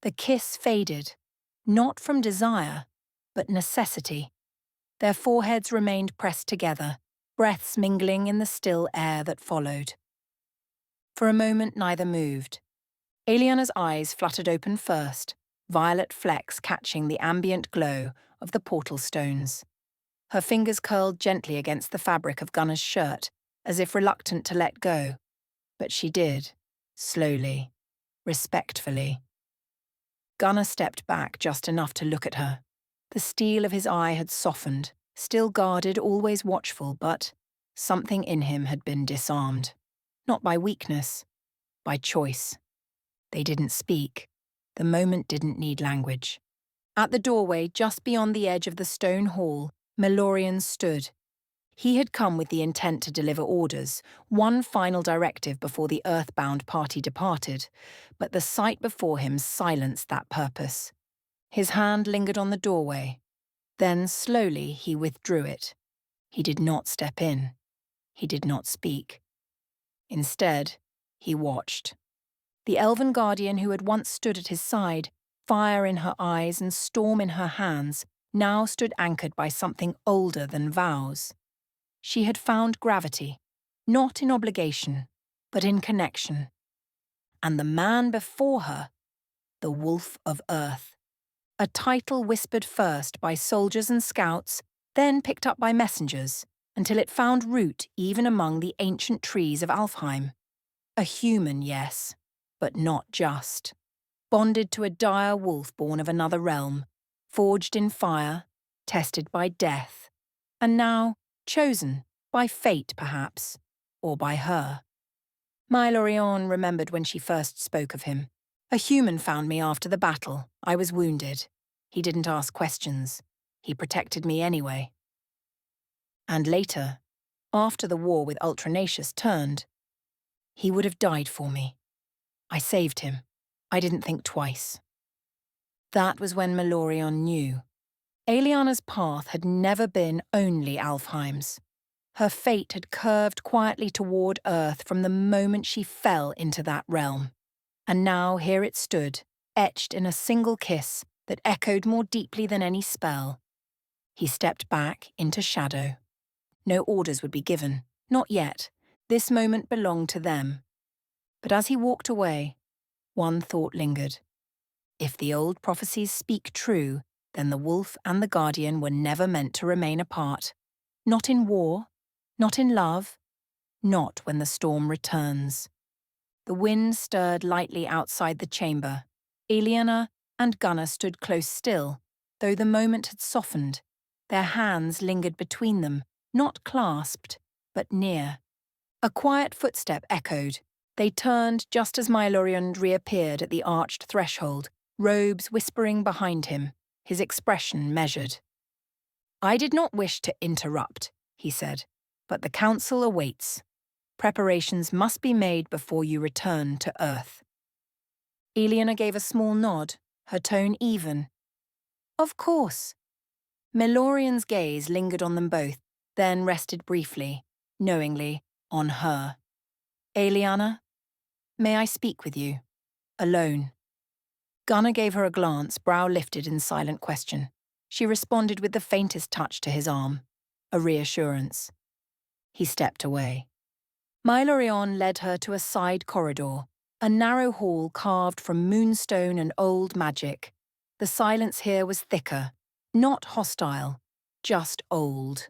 The kiss faded, not from desire, but necessity. Their foreheads remained pressed together, breaths mingling in the still air that followed. For a moment neither moved. Aeliana's eyes fluttered open first, violet flecks catching the ambient glow of the portal stones. Her fingers curled gently against the fabric of Gunner's shirt, as if reluctant to let go. But she did, slowly, respectfully. Gunner stepped back just enough to look at her. The steel of his eye had softened, still guarded, always watchful, but something in him had been disarmed. Not by weakness, by choice. They didn't speak. The moment didn't need language. At the doorway, just beyond the edge of the stone hall, Maelorion stood. He had come with the intent to deliver orders, one final directive before the earthbound party departed, but the sight before him silenced that purpose. His hand lingered on the doorway. Then, slowly, he withdrew it. He did not step in. He did not speak. Instead, he watched. The elven guardian who had once stood at his side, fire in her eyes and storm in her hands, now stood anchored by something older than vows. She had found gravity, not in obligation, but in connection. And the man before her, the Wolf of Earth. A title whispered first by soldiers and scouts, then picked up by messengers, until it found root even among the ancient trees of Alfheim. A human, yes, but not just. Bonded to a dire wolf born of another realm, forged in fire, tested by death, and now chosen by fate, perhaps, or by her. Maelorion remembered when she first spoke of him. A human found me after the battle. I was wounded. He didn't ask questions. He protected me anyway. And later, after the war with Ultranacious turned, he would have died for me. I saved him. I didn't think twice. That was when Maelorion knew. Aeliana's path had never been only Alfheim's. Her fate had curved quietly toward Earth from the moment she fell into that realm. And now here it stood, etched in a single kiss that echoed more deeply than any spell. He stepped back into shadow. No orders would be given, not yet. This moment belonged to them. But as he walked away, one thought lingered. If the old prophecies speak true, then the wolf and the guardian were never meant to remain apart. Not in war, not in love, not when the storm returns. The wind stirred lightly outside the chamber. Aeliana and Gunner stood close still, though the moment had softened. Their hands lingered between them, not clasped, but near. A quiet footstep echoed. They turned just as Maelorion reappeared at the arched threshold, robes whispering behind him, his expression measured. "I did not wish to interrupt," he said, "but the council awaits. Preparations must be made before you return to Earth." Aeliana gave a small nod, her tone even. "Of course." Maelorion's gaze lingered on them both, then rested briefly, knowingly, on her. "Aeliana, may I speak with you? Alone?" Gunner gave her a glance, brow lifted in silent question. She responded with the faintest touch to his arm, a reassurance. He stepped away. Maelorion led her to a side corridor, a narrow hall carved from moonstone and old magic. The silence here was thicker, not hostile, just old.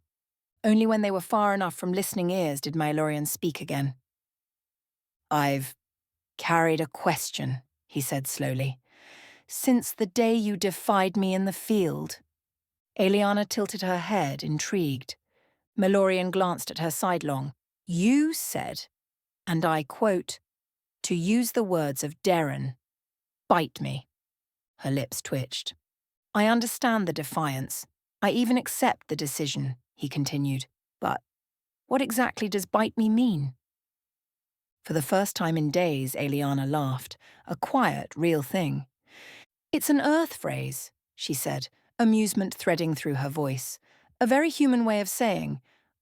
Only when they were far enough from listening ears did Maelorion speak again. "I've carried a question," he said slowly. "Since the day you defied me in the field." Aeliana tilted her head, intrigued. Maelorion glanced at her sidelong. "You said, and I quote, to use the words of Derren, bite me." Her lips twitched. "I understand the defiance. I even accept the decision," he continued. "But what exactly does bite me mean?" For the first time in days, Aeliana laughed, a quiet, real thing. "It's an Earth phrase," she said, amusement threading through her voice. "A very human way of saying,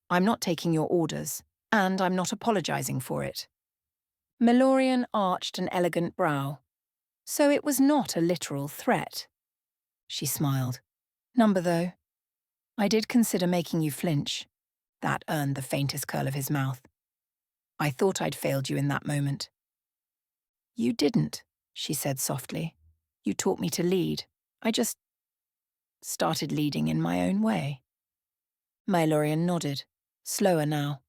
I'm not taking your orders, and I'm not apologizing for it." Maelorion arched an elegant brow. So it was not a literal threat. She smiled. Number, though. I did consider making you flinch. That earned the faintest curl of his mouth. I thought I'd failed you in that moment. You didn't, she said softly. You taught me to lead. I just started leading in my own way. Maelorion nodded, slower now.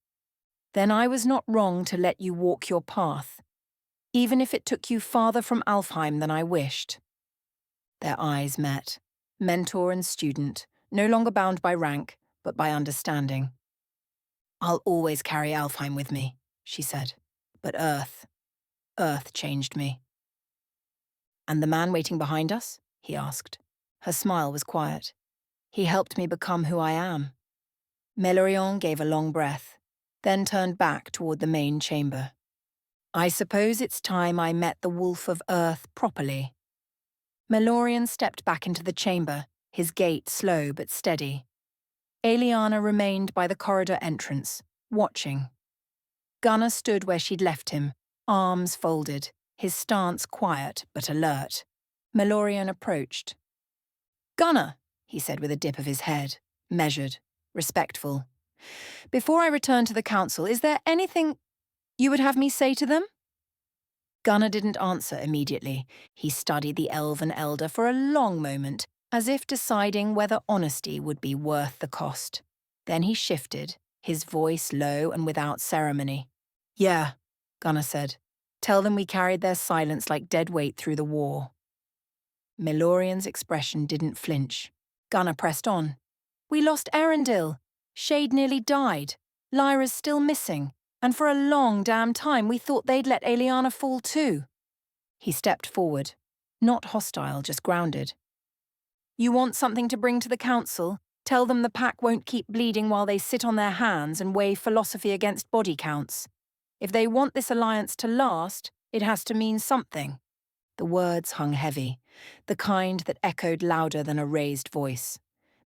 Then I was not wrong to let you walk your path, even if it took you farther from Alfheim than I wished. Their eyes met, mentor and student, no longer bound by rank, but by understanding. I'll always carry Alfheim with me, she said. But Earth changed me. And the man waiting behind us? He asked. Her smile was quiet. He helped me become who I am. Maelorion gave a long breath, then turned back toward the main chamber. I suppose it's time I met the Wolf of Earth properly. Maelorion stepped back into the chamber, his gait slow but steady. Aeliana remained by the corridor entrance, watching. Gunnar stood where she'd left him, arms folded, his stance quiet but alert. Maelorion approached. Gunnar, he said with a dip of his head, measured, respectful. Before I return to the council, is there anything you would have me say to them? Gunnar didn't answer immediately. He studied the elven elder for a long moment, as if deciding whether honesty would be worth the cost. Then he shifted, his voice low and without ceremony. Yeah, Gunnar said. Tell them we carried their silence like dead weight through the war. Maelorion's expression didn't flinch. Gunnar pressed on. We lost Erendil. Shade nearly died. Lyra's still missing. And for a long damn time we thought they'd let Aeliana fall too. He stepped forward. Not hostile, just grounded. You want something to bring to the council? Tell them the pack won't keep bleeding while they sit on their hands and weigh philosophy against body counts. If they want this alliance to last, it has to mean something. The words hung heavy, the kind that echoed louder than a raised voice.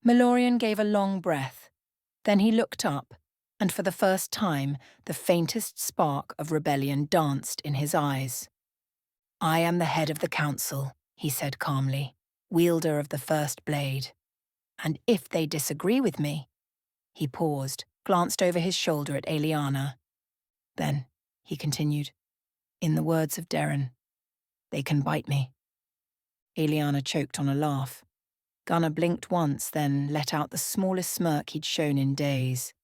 Maelorion gave a long breath. Then he looked up, and for the first time, the faintest spark of rebellion danced in his eyes. I am the head of the council, he said calmly, wielder of the first blade. And if they disagree with me... He paused, glanced over his shoulder at Aeliana. Then, he continued, in the words of Derren, they can bite me. Aeliana choked on a laugh. Gunnar blinked once, then let out the smallest smirk he'd shown in days.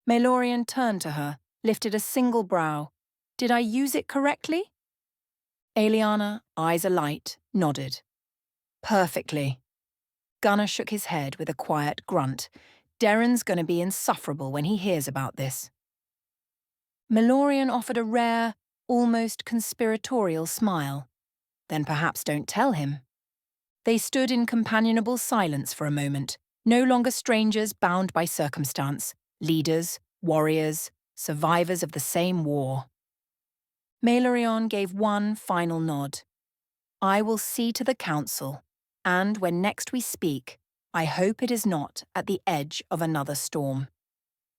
Maelorion turned to her, lifted a single brow. Did I use it correctly? Aeliana, eyes alight, nodded. Perfectly. Gunnar shook his head with a quiet grunt. Derren's going to be insufferable when he hears about this. Maelorion offered a rare, almost conspiratorial smile. Then perhaps don't tell him. They stood in companionable silence for a moment, no longer strangers bound by circumstance, leaders, warriors, survivors of the same war. Maelorion gave one final nod. I will see to the council, and when next we speak, I hope it is not at the edge of another storm.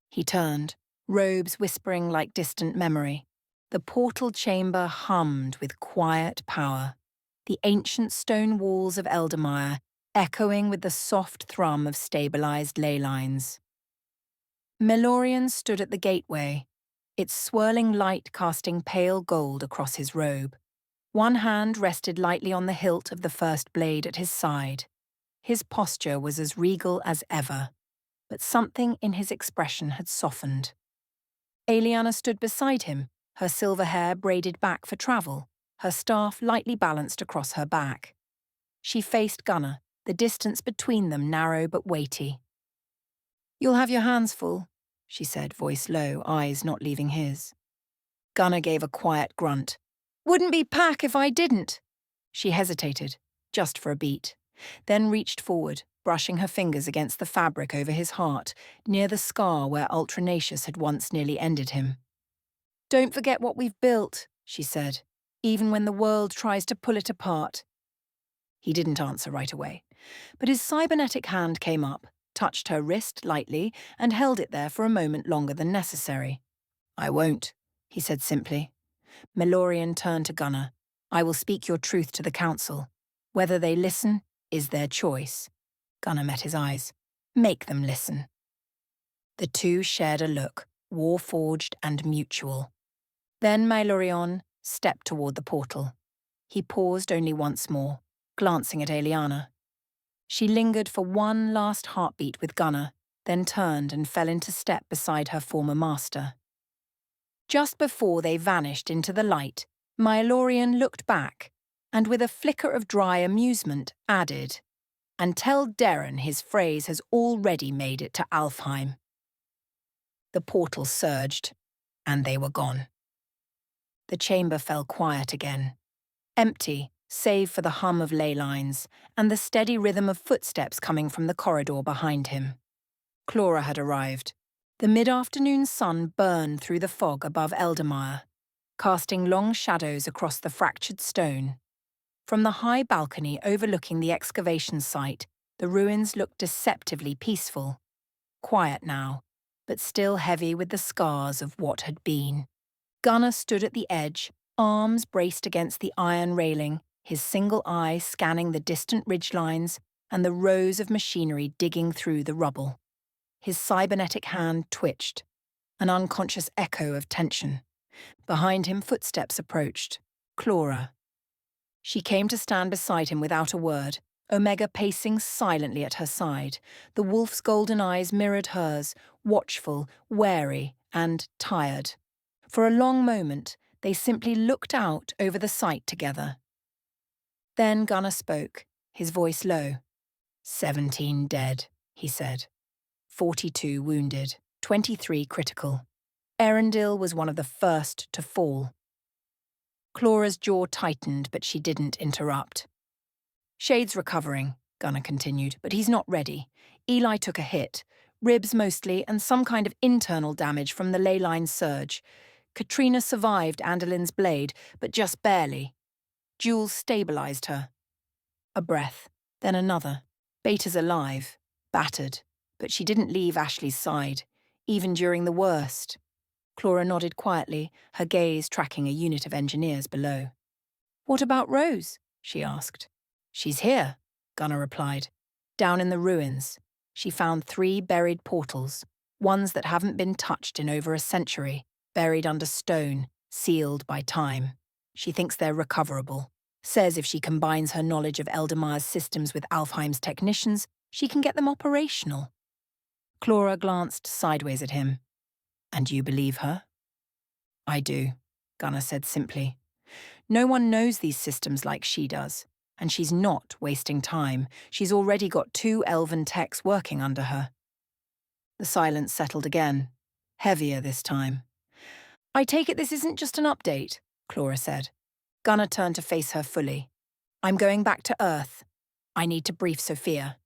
He turned, robes whispering like distant memory. The portal chamber hummed with quiet power, the ancient stone walls of Eldemire echoing with the soft thrum of stabilized ley lines. Maelorion stood at the gateway, its swirling light casting pale gold across his robe. One hand rested lightly on the hilt of the first blade at his side. His posture was as regal as ever, but something in his expression had softened. Aeliana stood beside him, her silver hair braided back for travel, her staff lightly balanced across her back. She faced Gunnar, the distance between them narrow but weighty. You'll have your hands full, she said, voice low, eyes not leaving his. Gunnar gave a quiet grunt. Wouldn't be pack if I didn't. She hesitated, just for a beat, then reached forward, brushing her fingers against the fabric over his heart, near the scar where Ultranacious had once nearly ended him. Don't forget what we've built, she said, even when the world tries to pull it apart. He didn't answer right away, but his cybernetic hand came up, touched her wrist lightly, and held it there for a moment longer than necessary. I won't, he said simply. Maelorion turned to Gunnar. I will speak your truth to the council. Whether they listen is their choice. Gunnar met his eyes. Make them listen. The two shared a look, war-forged and mutual. Then Maelorion stepped toward the portal. He paused only once more, glancing at Aeliana. She lingered for one last heartbeat with Gunnar, then turned and fell into step beside her former master. Just before they vanished into the light, Maelorion looked back, and with a flicker of dry amusement added, "And tell Derren his phrase has already made it to Alfheim." The portal surged, and they were gone. The chamber fell quiet again, empty save for the hum of ley lines and the steady rhythm of footsteps coming from the corridor behind him. Clora had arrived. The mid-afternoon sun burned through the fog above Eldemire, casting long shadows across the fractured stone. From the high balcony overlooking the excavation site, the ruins looked deceptively peaceful. Quiet now, but still heavy with the scars of what had been. Gunnar stood at the edge, arms braced against the iron railing, his single eye scanning the distant ridgelines and the rows of machinery digging through the rubble. His cybernetic hand twitched, an unconscious echo of tension. Behind him, footsteps approached. Clora. She came to stand beside him without a word, Omega pacing silently at her side. The wolf's golden eyes mirrored hers, watchful, wary, and tired. For a long moment, they simply looked out over the site together. Then Gunnar spoke, his voice low. 17 dead, he said. 42 wounded, 23 critical. Erendil was one of the first to fall. Clora's jaw tightened, but she didn't interrupt. Shade's recovering, Gunnar continued, but he's not ready. Eli took a hit, ribs mostly, and some kind of internal damage from the ley line surge. Katrina survived Andolin's blade, but just barely. Jules stabilized her. A breath, then another. Beta's alive, battered, but she didn't leave Ashley's side, even during the worst. Clora nodded quietly, her gaze tracking a unit of engineers below. "What about Rose?" she asked. "She's here," Gunnar replied. "Down in the ruins. She found 3 buried portals, ones that haven't been touched in over a century, buried under stone, sealed by time. She thinks they're recoverable. Says if she combines her knowledge of Eldemire's systems with Alfheim's technicians, she can get them operational." Clora glanced sideways at him. "And you believe her?" "I do," Gunnar said simply. "No one knows these systems like she does, and she's not wasting time. She's already got 2 elven techs working under her." The silence settled again, heavier this time. "I take it this isn't just an update," Clora said. Gunnar turned to face her fully. "I'm going back to Earth. I need to brief Sofia.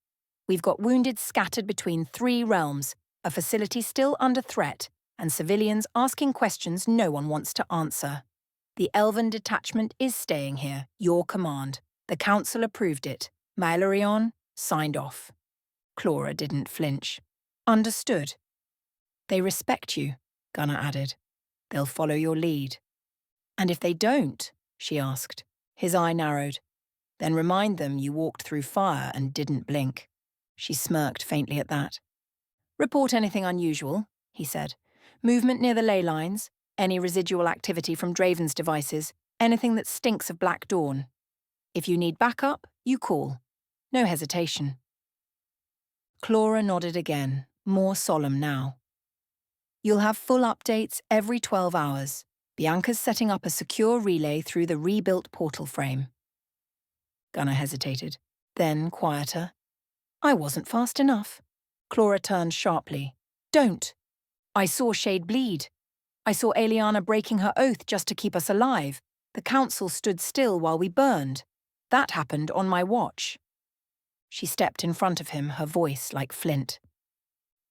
We've got wounded scattered between 3 realms, a facility still under threat, and civilians asking questions no one wants to answer. The elven detachment is staying here, your command. The council approved it. Maelorion signed off." Clora didn't flinch. "Understood." "They respect you," Gunnar added. "They'll follow your lead." "And if they don't?" she asked. His eye narrowed. "Then remind them you walked through fire and didn't blink." She smirked faintly at that. "Report anything unusual," he said. "Movement near the ley lines, any residual activity from Draven's devices, anything that stinks of Black Dawn. If you need backup, you call. No hesitation." Clora nodded again, more solemn now. "You'll have full updates every 12 hours. Bianca's setting up a secure relay through the rebuilt portal frame." Gunnar hesitated, then quieter. "I wasn't fast enough." Clora turned sharply. "Don't. I saw Shade bleed. I saw Aeliana breaking her oath just to keep us alive. The council stood still while we burned. That happened on my watch." She stepped in front of him, her voice like flint.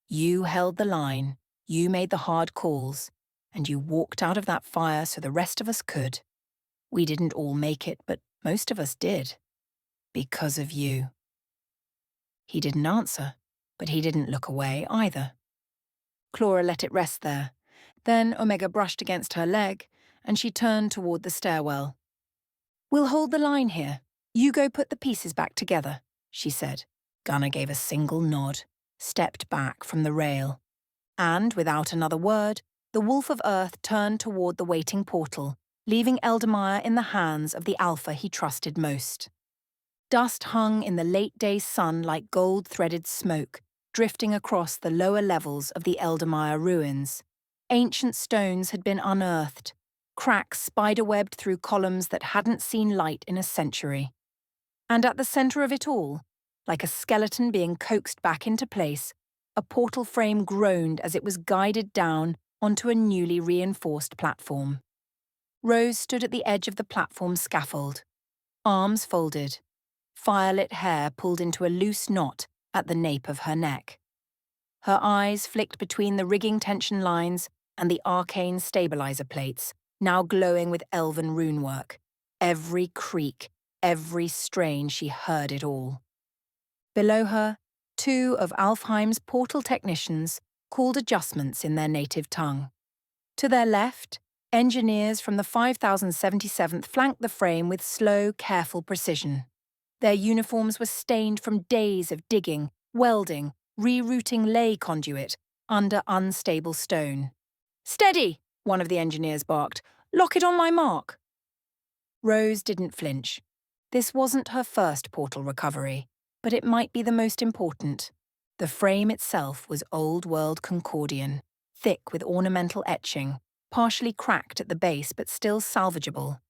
"You held the line, you made the hard calls, and you walked out of that fire so the rest of us could. We didn't all make it, but most of us did. Because of you." He didn't answer, but he didn't look away either. Clora let it rest there. Then Omega brushed against her leg, and she turned toward the stairwell. "We'll hold the line here. You go put the pieces back together," she said. Gunnar gave a single nod, stepped back from the rail, and, without another word, the Wolf of Earth turned toward the waiting portal, leaving Eldemire in the hands of the Alpha he trusted most. Dust hung in the late-day sun like gold-threaded smoke, drifting across the lower levels of the Eldemire ruins. Ancient stones had been unearthed, cracks spiderwebbed through columns that hadn't seen light in a century. And at the centre of it all, like a skeleton being coaxed back into place, a portal frame groaned as it was guided down onto a newly reinforced platform. Rose stood at the edge of the platform scaffold, arms folded, firelit hair pulled into a loose knot at the nape of her neck. Her eyes flicked between the rigging tension lines and the arcane stabilizer plates, now glowing with elven runework. Every creak, every strain, she heard it all. Below her, two of Alfheim's portal technicians called adjustments in their native tongue. To their left, engineers from the 5077th flanked the frame with slow, careful precision. Their uniforms were stained from days of digging, welding, rerouting ley conduit under unstable stone. "Steady!" one of the engineers barked. "Lock it on my mark." Rose didn't flinch. This wasn't her first portal recovery, but it might be the most important. The frame itself was old-world Concordian, thick with ornamental etching, partially cracked at the base but still salvageable.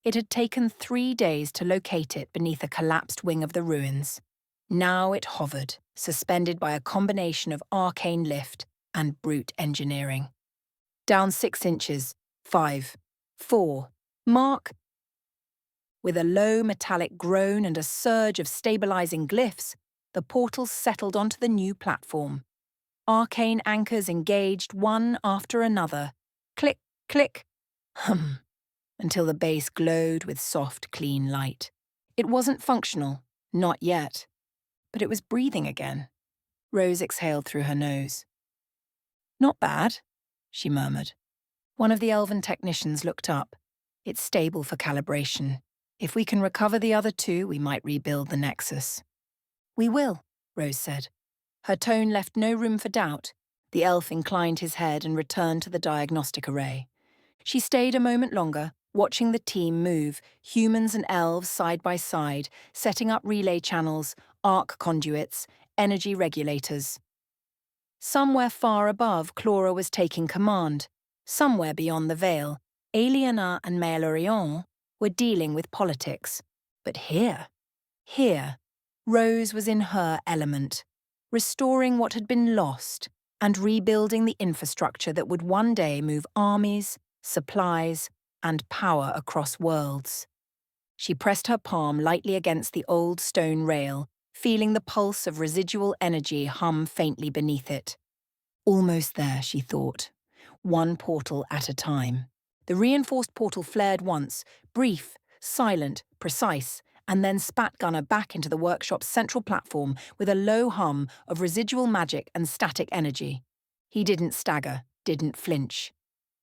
It had taken 3 days to locate it beneath a collapsed wing of the ruins. Now it hovered, suspended by a combination of arcane lift and brute engineering. Down 6 inches, 5, 4, mark. With a low metallic groan and a surge of stabilizing glyphs, the portal settled onto the new platform. Arcane anchors engaged one after another. Click, click, hum, until the base glowed with soft, clean light. It wasn't functional, not yet, but it was breathing again. Rose exhaled through her nose. "Not bad," she murmured. One of the elven technicians looked up. "It's stable for calibration. If we can recover the other 2, we might rebuild the Nexus." "We will," Rose said. Her tone left no room for doubt. The elf inclined his head and returned to the diagnostic array. She stayed a moment longer, watching the team move, humans and elves side by side, setting up relay channels, arc conduits, energy regulators. Somewhere far above, Clora was taking command. Somewhere beyond the veil, Aeliana and Maelorion were dealing with politics. But here, Rose was in her element, restoring what had been lost and rebuilding the infrastructure that would one day move armies, supplies, and power across worlds. She pressed her palm lightly against the old stone rail, feeling the pulse of residual energy hum faintly beneath it. Almost there, she thought. One portal at a time. The reinforced portal flared once, brief, silent, precise, and then spat Gunnar back into the workshop's central platform with a low hum of residual magic and static energy. He didn't stagger, didn't flinch.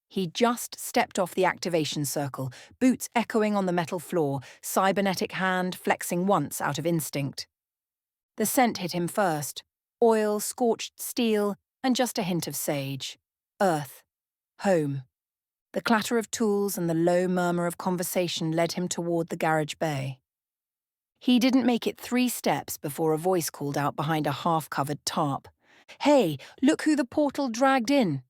He just stepped off the activation circle, boots echoing on the metal floor, cybernetic hand flexing once out of instinct. The scent hit him first. Oil, scorched steel, and just a hint of sage. Earth. Home. The clatter of tools and the low murmur of conversation led him toward the garage bay. He didn't make it 3 steps before a voice called out behind a half-covered tarp. "Hey, look who the portal dragged in!"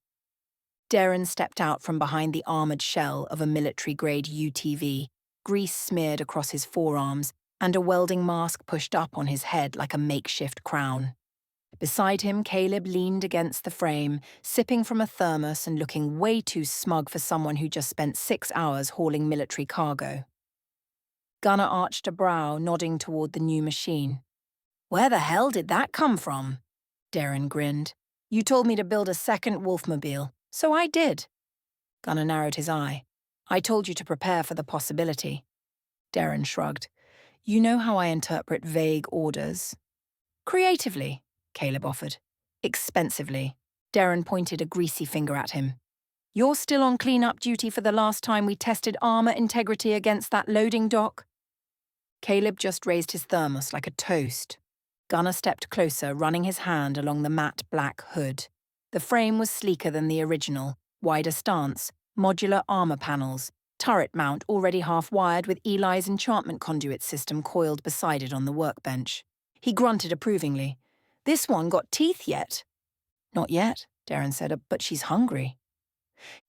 Derren stepped out from behind the armoured shell of a military-grade UTV, grease smeared across his forearms and a welding mask pushed up on his head like a makeshift crown. Beside him, Caleb leaned against the frame, sipping from a thermos and looking way too smug for someone who just spent 6 hours hauling military cargo. Gunnar arched a brow, nodding toward the new machine. "Where the hell did that come from?" Derren grinned. "You told me to build a second Wolfmobile, so I did." Gunnar narrowed his eye. "I told you to prepare for the possibility." Derren shrugged. "You know how I interpret vague orders." "Creatively," Caleb offered. "Expensively." Derren pointed a greasy finger at him. You're still on clean-up duty for the last time we tested armor integrity against that loading dock? Caleb just raised his thermos like a toast. Gunnar stepped closer, running his hand along the matte black hood. The frame was sleeker than the original, wider stance, modular armor panels, turret mount already half-wired with Eli's enchantment conduit system coiled beside it on the workbench. He grunted approvingly. This one got teeth yet? Not yet, Derren said, but she's hungry.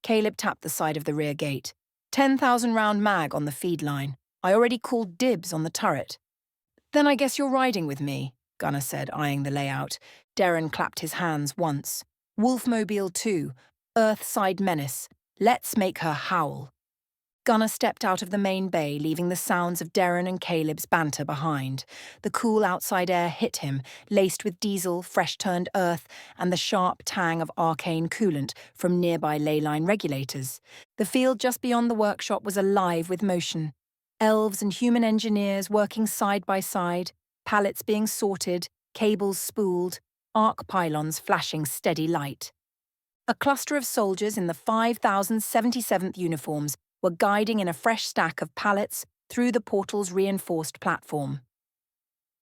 Caleb tapped the side of the rear gate. 10,000-round mag on the feed line. I already called dibs on the turret. Then I guess you're riding with me, Gunnar said, eyeing the layout. Derren clapped his hands once. Wolfmobile 2, Earthside Menace. Let's make her howl. Gunnar stepped out of the main bay, leaving the sounds of Derren and Caleb's banter behind. The cool outside air hit him, laced with diesel, fresh-turned earth, and the sharp tang of arcane coolant from nearby leyline regulators. The field just beyond the workshop was alive with motion. Elves and human engineers working side by side, pallets being sorted, cables spooled, arc pylons flashing steady light. A cluster of soldiers in the 5,077th uniforms were guiding in a fresh stack of pallets through the portal's reinforced platform.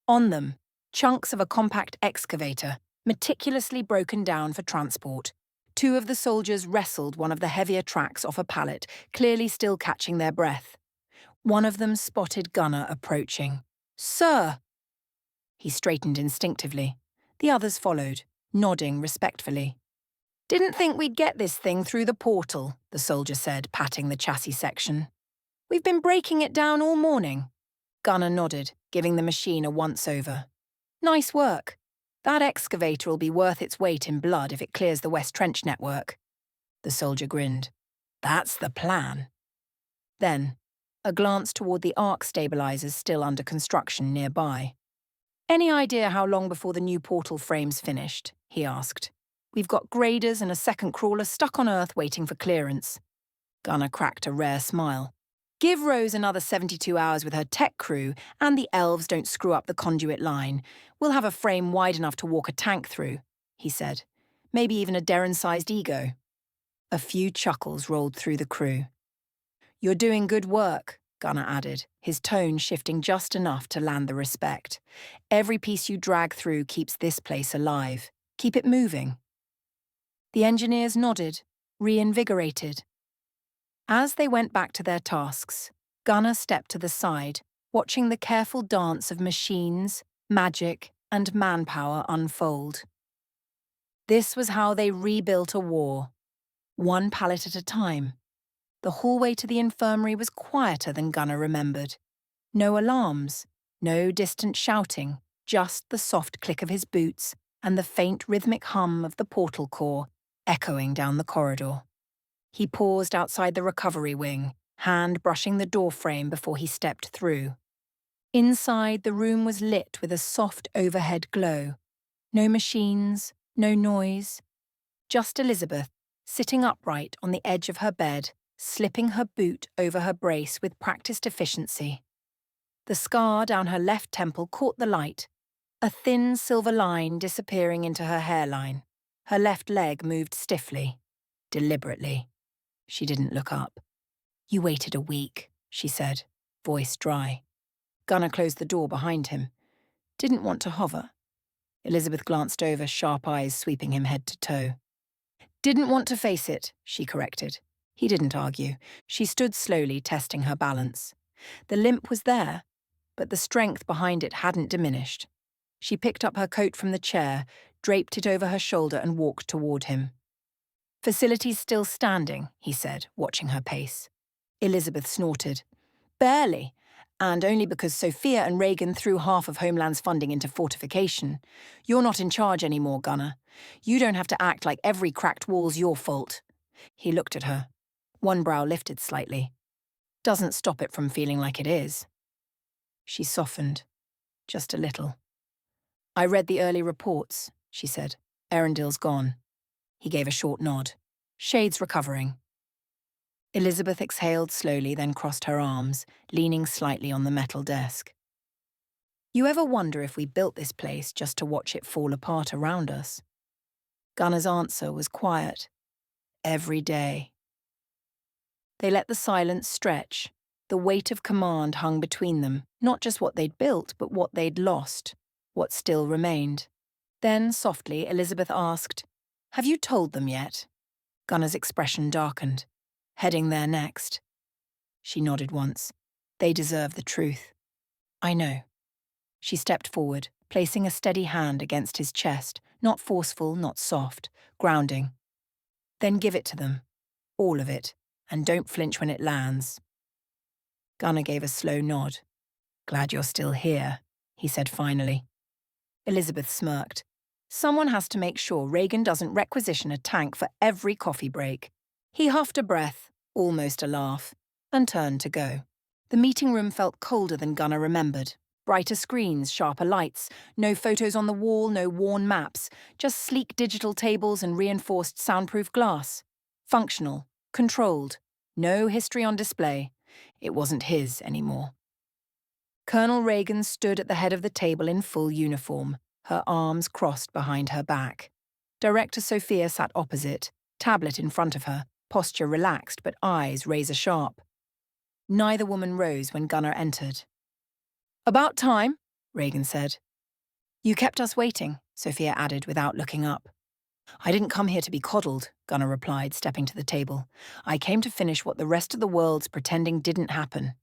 On them, chunks of a compact excavator, meticulously broken down for transport. Two of the soldiers wrestled one of the heavier tracks off a pallet, clearly still catching their breath. One of them spotted Gunnar approaching. "Sir!" He straightened instinctively. The others followed, nodding respectfully. "Didn't think we'd get this thing through the portal," the soldier said, patting the chassis section. "We've been breaking it down all morning." Gunnar nodded, giving the machine a once-over. "Nice work. That excavator will be worth its weight in blood if it clears the West Trench network." The soldier grinned. "That's the plan." Then, a glance toward the arc stabilizers still under construction nearby. "Any idea how long before the new portal frame's finished?" he asked. "We've got graders and a second crawler stuck on Earth waiting for clearance." Gunnar cracked a rare smile. "Give Rose another 72 hours with her tech crew, and the elves don't screw up the conduit line. We'll have a frame wide enough to walk a tank through," he said. "Maybe even a Derren-sized ego." A few chuckles rolled through the crew. "You're doing good work," Gunnar added, his tone shifting just enough to land the respect. "Every piece you drag through keeps this place alive. Keep it moving." The engineers nodded, reinvigorated. As they went back to their tasks, Gunnar stepped to the side, watching the careful dance of machines, magic, and manpower unfold. This was how they rebuilt a war, one pallet at a time. The hallway to the infirmary was quieter than Gunnar remembered. No alarms, no distant shouting, just the soft click of his boots and the faint rhythmic hum of the portal core echoing down the corridor. He paused outside the recovery wing, hand brushing the doorframe before he stepped through. Inside, the room was lit with a soft overhead glow. No machines, no noise. Just Elizabeth, sitting upright on the edge of her bed, slipping her boot over her brace with practiced efficiency. The scar down her left temple caught the light, a thin silver line disappearing into her hairline. Her left leg moved stiffly, deliberately. She didn't look up. "You waited a week," she said, voice dry. Gunnar closed the door behind him. "Didn't want to hover." Elizabeth glanced over, sharp eyes sweeping him head to toe. "Didn't want to face it," she corrected. He didn't argue. She stood slowly, testing her balance. The limp was there, but the strength behind it hadn't diminished. She picked up her coat from the chair, draped it over her shoulder and walked toward him. "Facility's still standing," he said, watching her pace. Elizabeth snorted. "Barely, and only because Sofia and Reagan threw half of Homeland's funding into fortification. You're not in charge anymore, Gunnar. You don't have to act like every cracked wall's your fault." He looked at her. One brow lifted slightly. "Doesn't stop it from feeling like it is." She softened, just a little. "I read the early reports," she said. "Erendil's gone." He gave a short nod. "Shade's recovering." Elizabeth exhaled slowly, then crossed her arms, leaning slightly on the metal desk. "You ever wonder if we built this place just to watch it fall apart around us?" Gunnar's answer was quiet. "Every day." They let the silence stretch. The weight of command hung between them, not just what they'd built, but what they'd lost, what still remained. Then, softly, Elizabeth asked, "Have you told them yet?" Gunnar's expression darkened. "Heading there next." She nodded once. "They deserve the truth." "I know." She stepped forward, placing a steady hand against his chest, not forceful, not soft, grounding. "Then give it to them. All of it. And don't flinch when it lands." Gunnar gave a slow nod. "Glad you're still here," he said finally. Elizabeth smirked. "Someone has to make sure Reagan doesn't requisition a tank for every coffee break." He huffed a breath, almost a laugh, and turned to go. The meeting room felt colder than Gunnar remembered. Brighter screens, sharper lights, no photos on the wall, no worn maps, just sleek digital tables and reinforced soundproof glass. Functional, controlled, no history on display. It wasn't his anymore. Colonel Reagan stood at the head of the table in full uniform, her arms crossed behind her back. Director Sofia sat opposite, tablet in front of her, posture relaxed but eyes razor-sharp. Neither woman rose when Gunnar entered. "About time," Reagan said. "You kept us waiting," Sofia added without looking up. "I didn't come here to be coddled," Gunnar replied, stepping to the table. "I came to finish what the rest of the world's pretending didn't happen."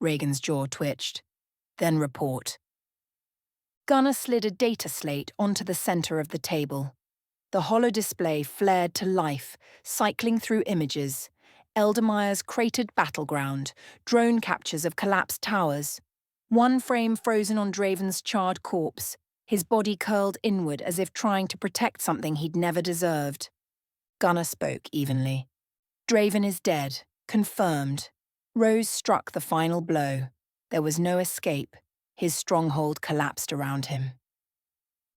Reagan's jaw twitched. "Then report." Gunnar slid a data slate onto the center of the table. The holodisplay flared to life, cycling through images. Eldemire's cratered battleground, drone captures of collapsed towers. One frame frozen on Draven's charred corpse, his body curled inward as if trying to protect something he'd never deserved. Gunnar spoke evenly. "Draven is dead, confirmed." Rose struck the final blow. There was no escape. His stronghold collapsed around him.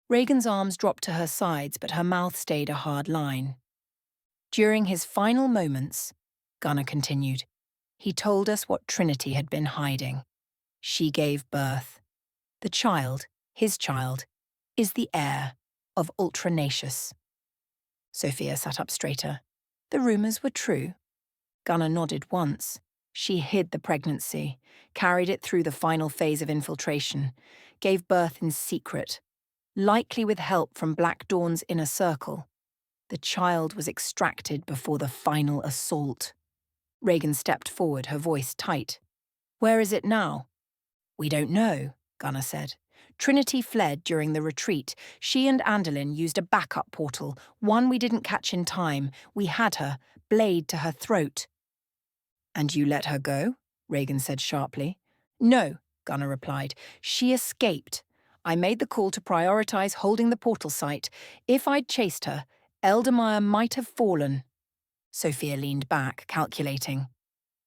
Reagan's arms dropped to her sides, but her mouth stayed a hard line. "During his final moments," Gunnar continued, "he told us what Trinity had been hiding. She gave birth. The child, his child, is the heir of Ultranacious." Sofia sat up straighter. "The rumors were true." Gunnar nodded once. She hid the pregnancy, carried it through the final phase of infiltration, gave birth in secret, likely with help from Black Dawn's inner circle. The child was extracted before the final assault. Reagan stepped forward, her voice tight. "Where is it now?" "We don't know," Gunnar said. "Trinity fled during the retreat. She and Andalin used a backup portal, one we didn't catch in time. We had her, blade to her throat." "And you let her go?" Reagan said sharply. "No," Gunnar replied. "She escaped. I made the call to prioritize holding the portal site. If I'd chased her, Eldemire might have fallen." Sofia leaned back, calculating.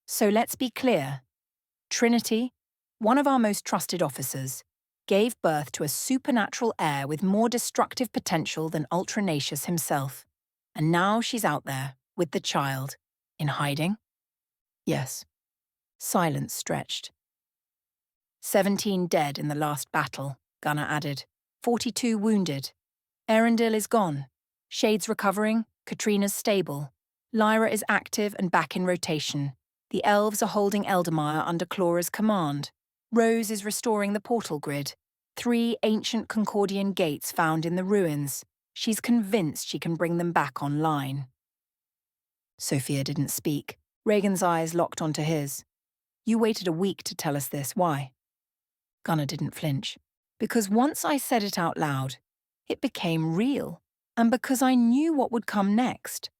"So let's be clear. Trinity, one of our most trusted officers, gave birth to a supernatural heir with more destructive potential than Ultranacious himself. And now she's out there, with the child, in hiding?" "Yes." Silence stretched. 17 dead in the last battle, Gunnar added. 42 wounded. Erendil is gone. Shade's recovering, Katrina's stable. Lyra is active and back in rotation. The elves are holding Eldemire under Clora's command. Rose is restoring the portal grid. 3 ancient Concordian gates found in the ruins. She's convinced she can bring them back online. Sofia didn't speak. Reagan's eyes locked onto his. "You waited a week to tell us this. Why?" Gunnar didn't flinch. "Because once I said it out loud, it became real. And because I knew what would come next."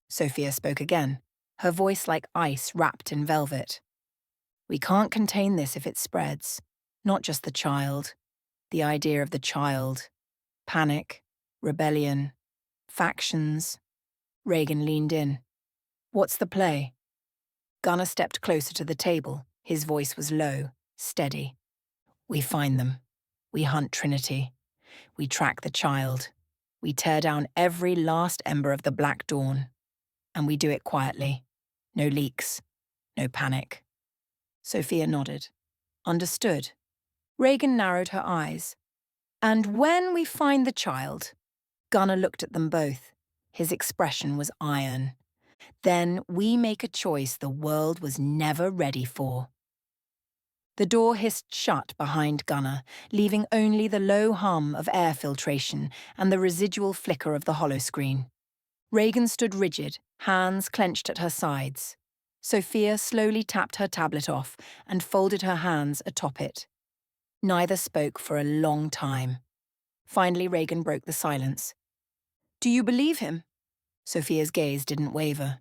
Sofia spoke again, her voice like ice wrapped in velvet. "We can't contain this if it spreads. Not just the child. The idea of the child. Panic, rebellion, factions." Reagan leaned in. "What's the play?" Gunnar stepped closer to the table. His voice was low, steady. "We find them. We hunt Trinity. We track the child. We tear down every last ember of the Black Dawn. And we do it quietly. No leaks. No panic." Sofia nodded. "Understood." Reagan narrowed her eyes. "And when we find the child?" Gunnar looked at them both. His expression was iron. Then we make a choice the world was never ready for. The door hissed shut behind Gunnar, leaving only the low hum of air filtration and the residual flicker of the holoscreen. Reagan stood rigid, hands clenched at her sides. Sofia slowly tapped her tablet off and folded her hands atop it. Neither spoke for a long time. Finally, Reagan broke the silence. "Do you believe him?" Sofia's gaze didn't waver.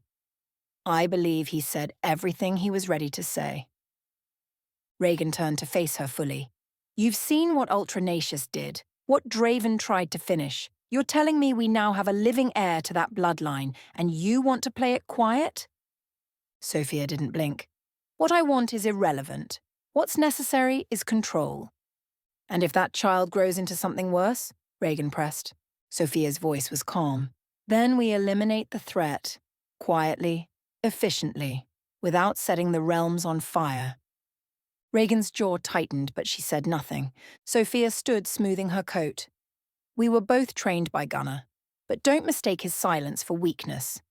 "I believe he said everything he was ready to say." Reagan turned to face her fully. "You've seen what Ultranacious did, what Draven tried to finish. You're telling me we now have a living heir to that bloodline, and you want to play it quiet?" Sofia didn't blink. "What I want is irrelevant. What's necessary is control." "And if that child grows into something worse?" Reagan pressed. Sofia's voice was calm. "Then we eliminate the threat, quietly, efficiently, without setting the realms on fire." Reagan's jaw tightened, but she said nothing. Sofia stood smoothing her coat. "We were both trained by Gunnar, but don't mistake his silence for weakness.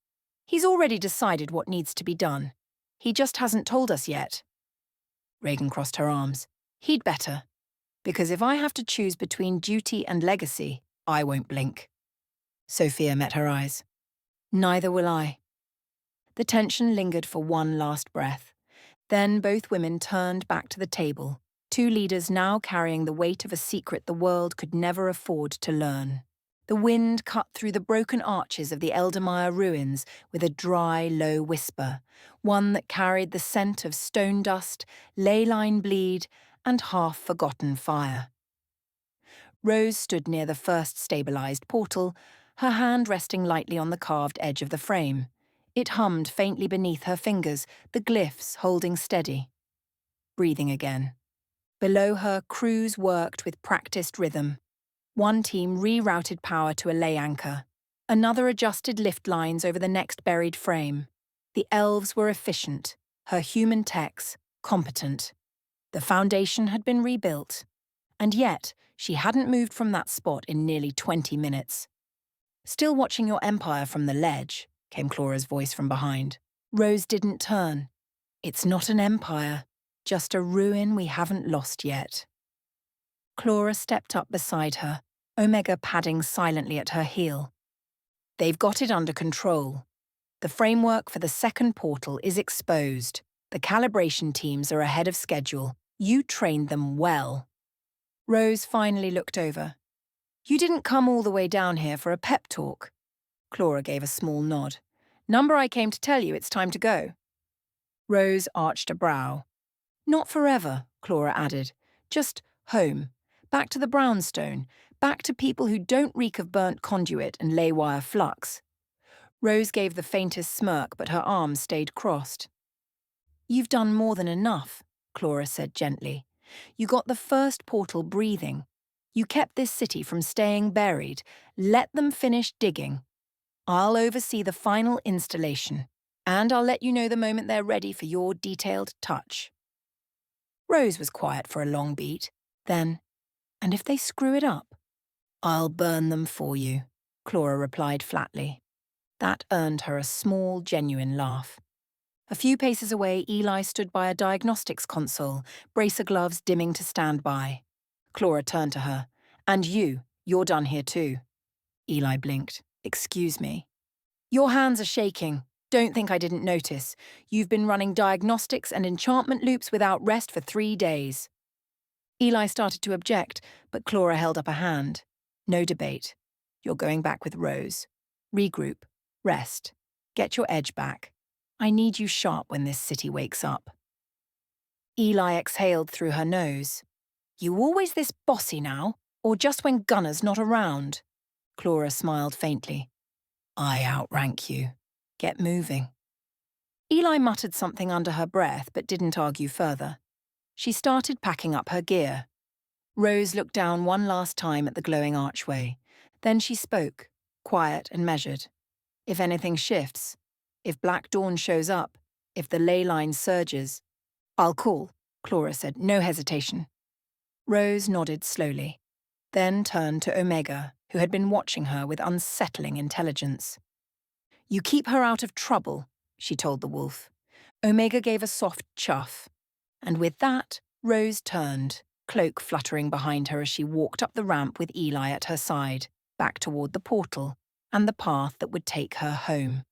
He's already decided what needs to be done. He just hasn't told us yet." Reagan crossed her arms. "He'd better. Because if I have to choose between duty and legacy, I won't blink." Sofia met her eyes. "Neither will I." The tension lingered for one last breath. Then both women turned back to the table, two leaders now carrying the weight of a secret the world could never afford to learn. The wind cut through the broken arches of the Eldemire ruins with a dry, low whisper, one that carried the scent of stone dust, ley-line bleed, and half-forgotten fire. Rose stood near the first stabilized portal, her hand resting lightly on the carved edge of the frame. It hummed faintly beneath her fingers, the glyphs holding steady. Breathing again. Below her, crews worked with practiced rhythm. One team rerouted power to a lay anchor. Another adjusted lift lines over the next buried frame. The elves were efficient, her human techs competent. The foundation had been rebuilt. And yet, she hadn't moved from that spot in nearly 20 minutes. "Still watching your empire from the ledge," came Clora's voice from behind. Rose didn't turn. "It's not an empire, just a ruin we haven't lost yet." Clora stepped up beside her, Omega padding silently at her heel. "They've got it under control. The framework for the second portal is exposed. The calibration teams are ahead of schedule. You trained them well." Rose finally looked over. "You didn't come all the way down here for a pep talk." Clora gave a small nod. "Number, I came to tell you it's time to go." Rose arched a brow. "Not forever," Clora added. "Just home. Back to the brownstone. Back to people who don't reek of burnt conduit and ley-wire flux." Rose gave the faintest smirk, but her arms stayed crossed. "You've done more than enough," Clora said gently. "You got the first portal breathing. You kept this city from staying buried. Let them finish digging. I'll oversee the final installation, and I'll let you know the moment they're ready for your detailed touch." Rose was quiet for a long beat. Then, "And if they screw it up?" "I'll burn them for you," Clora replied flatly. That earned her a small, genuine laugh. A few paces away, Eli stood by a diagnostics console, bracer gloves dimming to stand by. Clora turned to her. "And you're done here too." Eli blinked. "Excuse me." "Your hands are shaking. Don't think I didn't notice. You've been running diagnostics and enchantment loops without rest for 3 days." Eli started to object, but Clora held up a hand. "No debate. You're going back with Rose. Regroup. Rest. Get your edge back. I need you sharp when this city wakes up." Eli exhaled through her nose. "You always this bossy now, or just when Gunnar's not around?" Clora smiled faintly. "I outrank you. Get moving." Eli muttered something under her breath but didn't argue further. She started packing up her gear. Rose looked down one last time at the glowing archway. Then she spoke, quiet and measured. "If anything shifts, if Black Dawn shows up, if the ley line surges, I'll call," Clora said, no hesitation. Rose nodded slowly, then turned to Omega, who had been watching her with unsettling intelligence. You keep her out of trouble, she told the wolf. Omega gave a soft chuff, and with that, Rose turned, cloak fluttering behind her as she walked up the ramp with Eli at her side, back toward the portal and the path that would take her home.